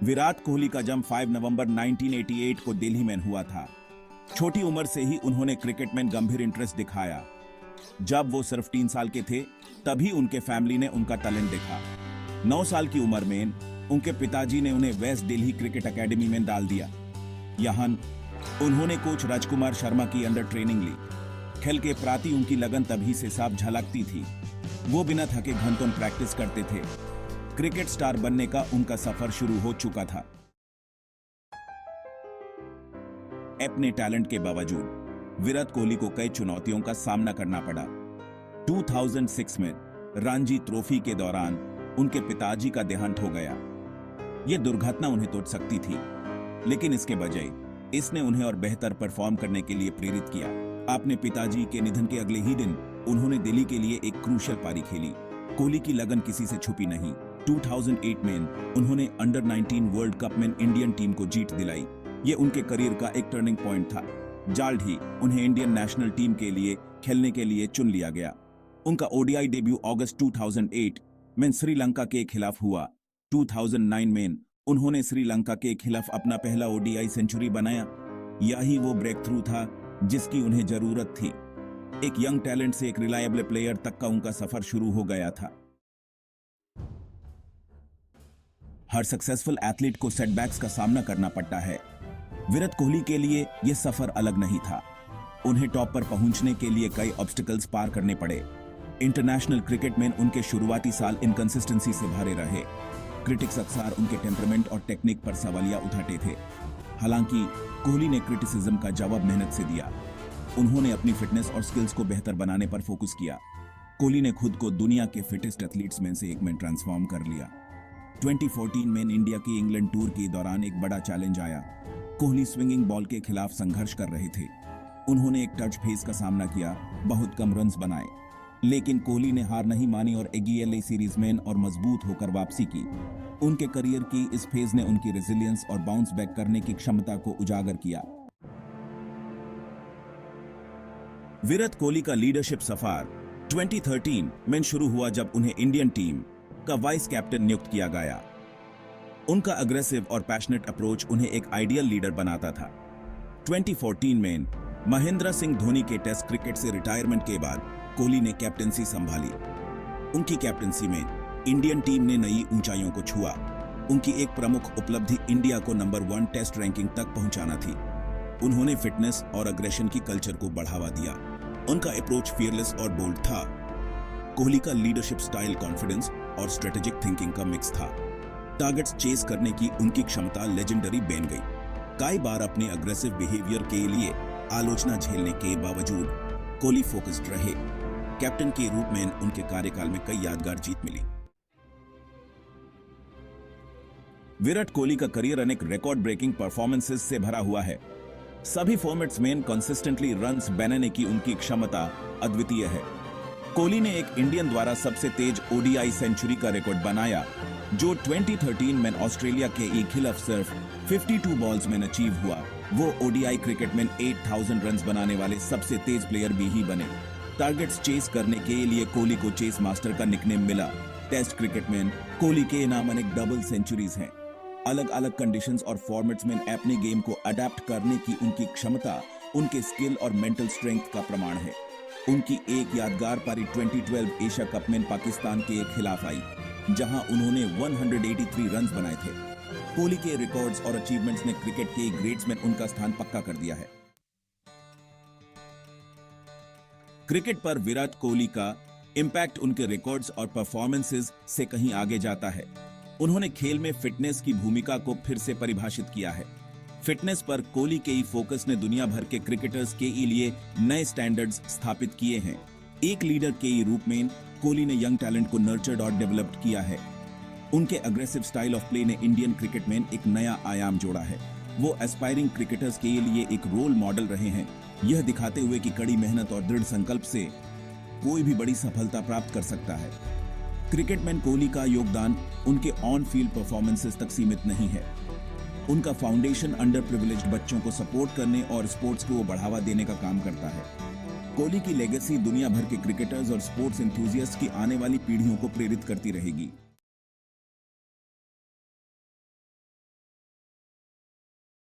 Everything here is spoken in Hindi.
विराट कोहली का जन्म 5 नवंबर 1988 को दिल्ली में हुआ था। छोटी उम्र से ही उन्होंने क्रिकेट में गंभीर इंटरेस्ट दिखाया। जब वो सिर्फ 3 साल के थे तभी उनके फैमिली ने उनका टैलेंट देखा। 9 साल की उम्र में उनके पिताजी ने उन्हें वेस्ट दिल्ली क्रिकेट एकेडमी में डाल दिया। यहाँ उन्होंने कोच राजकुमार शर्मा की अंडर ट्रेनिंग ली। खेल के प्रति उनकी लगन तभी से साफ झलकती थी। वो बिना थके घंटों प्रैक्टिस करते थे। क्रिकेट स्टार बनने का उनका सफर शुरू हो चुका था। अपने टैलेंट के बावजूद विराट कोहली को कई चुनौतियों का सामना करना पड़ा। 2006 में रणजी ट्रॉफी के दौरान उनके पिताजी का देहांत हो गया। यह दुर्घटना उन्हें तोड़ सकती थी, लेकिन इसके बजाय इसने उन्हें और बेहतर परफॉर्म करने के लिए प्रेरित किया। अपने पिताजी के निधन के अगले ही दिन उन्होंने दिल्ली के लिए एक क्रूशियल पारी खेली। कोहली की लगन किसी से छुपी नहीं। 2008 में उन्होंने अंडर 19 वर्ल्ड कप में इंडियन टीम को जीत दिलाई। ये उनके करियर का एक टर्निंग पॉइंट था। जल्द ही उन्हें इंडियन नेशनल टीम के लिए खेलने के लिए चुन लिया गया। उनका ओडीआई डेब्यू अगस्त 2008 में श्रीलंका के खिलाफ हुआ। 2009 में उन्होंने श्रीलंका के खिलाफ अपना पहला ओडीआई सेंचुरी बनाया। यही वो ब्रेक थ्रू था जिसकी उन्हें जरूरत थी। एक यंग टैलेंट से एक रिलायबल प्लेयर तक का उनका सफर शुरू हो गया था। हर सक्सेसफुल एथलीट को सेटबैक्स का सामना करना पड़ता है। विराट कोहली के लिए यह सफर अलग नहीं था। उन्हें टॉप पर पहुंचने के लिए कई ऑब्स्टिकल्स पार करने पड़े। इंटरनेशनल क्रिकेट में उनके शुरुआती साल इनकंसिस्टेंसी से भरे रहे। क्रिटिक्स अक्सर उनके टेम्परामेंट और टेक्निक पर सवालियां उठाते थे। हालांकि कोहली ने क्रिटिसिज्म का जवाब मेहनत से दिया। उन्होंने अपनी फिटनेस और स्किल्स को बेहतर बनाने पर फोकस किया। कोहली ने खुद को दुनिया के फिटेस्ट एथलीट्स में से एक में ट्रांसफॉर्म कर लिया। 2014 में इंडिया की इंग्लैंड टूर के दौरान एक बड़ा चैलेंज आया। कोहली स्विंगिंग बॉल के खिलाफ संघर्ष कर रहे थे। उन्होंने एक टच फेस का सामना किया, बहुत कम रन्स बनाए, लेकिन कोहली ने हार नहीं मानी और एगीएलए सीरीज में और मजबूत होकर वापसी की। उनके करियर की इस फेज ने उनकी रेजिलियंस और बाउंस बैक करने की क्षमता को उजागर किया। विराट कोहली का लीडरशिप सफर 2013 में शुरू हुआ जब उन्हें इंडियन टीम का वाइस कैप्टन नियुक्त किया गया। उनका अग्रेसिव और पैशनेट अप्रोच उन्हें एक आइडियल लीडर बनाता था। 2014 में महेंद्र सिंह धोनी के टेस्ट क्रिकेट से रिटायरमेंट के बाद कोहली ने कैप्टनसी संभाली। उनकी कैप्टनसी में इंडियन टीम ने नई ऊंचाइयों को छुआ। उनकी एक प्रमुख उपलब्धि इंडिया को नंबर 1 टेस्ट रैंकिंग तक पहुंचाना थी। उन्होंने फिटनेस और अग्रेशन की कल्चर को बढ़ावा दिया। उनका अप्रोच फियरलेस और बोल्ड था। कोहली का लीडरशिप स्टाइल कॉन्फिडेंस और स्ट्रेटेजिक थिंकिंग का मिक्स था। टारगेट्स चेस करने की उनकी क्षमता लेजेंडरी बन गई। कई बार अपने अग्रेसिव बिहेवियर के लिए आलोचना झेलने के बावजूद कोहली फोकस्ड रहे। कैप्टन के रूप में उनके कार्यकाल में कई यादगार जीत मिली। विराट कोहली का करियर अनेक रिकॉर्ड ब्रेकिंग परफॉर्मेंसेस से भरा हुआ है। सभी फॉर्मेट्स में कंसिस्टेंटली रन्स बनाने की उनकी क्षमता अद्वितीय है। कोहली ने एक इंडियन द्वारा सबसे तेज ओडीआई सेंचुरी का रिकॉर्ड बनाया, जो 2013 में ऑस्ट्रेलिया के खिलाफ सिर्फ 52 बॉल्स में अचीव हुआ। वो ओडीआई क्रिकेट में 8000 रन्स बनाने वाले सबसे तेज प्लेयर भी ही बने। टारगेट्स चेस करने के लिए कोहली को चेस मास्टर का निकनेम मिला। टेस्ट क्रिकेट में कोहली के नाम अनेक डबल सेंचुरीज हैं। अलग अलग कंडीशंस और फॉर्मेट्स में अपने गेम को अडेप्ट करने की उनकी क्षमता उनके स्किल और मेंटल स्ट्रेंथ का प्रमाण है। उनकी एक यादगार पारी 2012 एशिया कप में पाकिस्तान के खिलाफ आई, जहां उन्होंने 183 रन्स बनाए थे। कोहली के रिकॉर्ड्स और अचीवमेंट्स ने क्रिकेट के ग्रेड्स में उनका स्थान पक्का कर दिया है। क्रिकेट पर विराट कोहली का इंपैक्ट उनके रिकॉर्ड्स और परफॉर्मेंसेस से कहीं आगे जाता है। उन्होंने खेल में फिटनेस की भूमिका को फिर से परिभाषित किया है। फिटनेस पर कोहली के फोकस ने दुनिया भर के क्रिकेटर्स के लिए नए स्टैंडर्ड्स स्थापित किए हैं। एक लीडर के रूप में कोहली ने यंग टैलेंट को नर्चर्ड और डेवलप्ड किया है। उनके अग्रेसिव स्टाइल ऑफ प्ले ने इंडियन क्रिकेट में एक नया आयाम जोड़ा है। वो एस्पायरिंग क्रिकेटर्स के लिए एक रोल मॉडल रहे हैं, यह दिखाते हुए कि कड़ी मेहनत और दृढ़ संकल्प से कोई भी बड़ी सफलता प्राप्त कर सकता है। क्रिकेट में कोहली का योगदान उनके ऑन फील्ड परफॉर्मेंसेस तक सीमित नहीं है। उनका फाउंडेशन अंडर प्रिविलेज्ड बच्चों को सपोर्ट करने और स्पोर्ट्स को बढ़ावा देने का काम करता है। कोहली की लेगेसी दुनिया भर के क्रिकेटर्स और स्पोर्ट्स एंथुसियास्ट की आने वाली पीढ़ियों को प्रेरित करती रहेगी।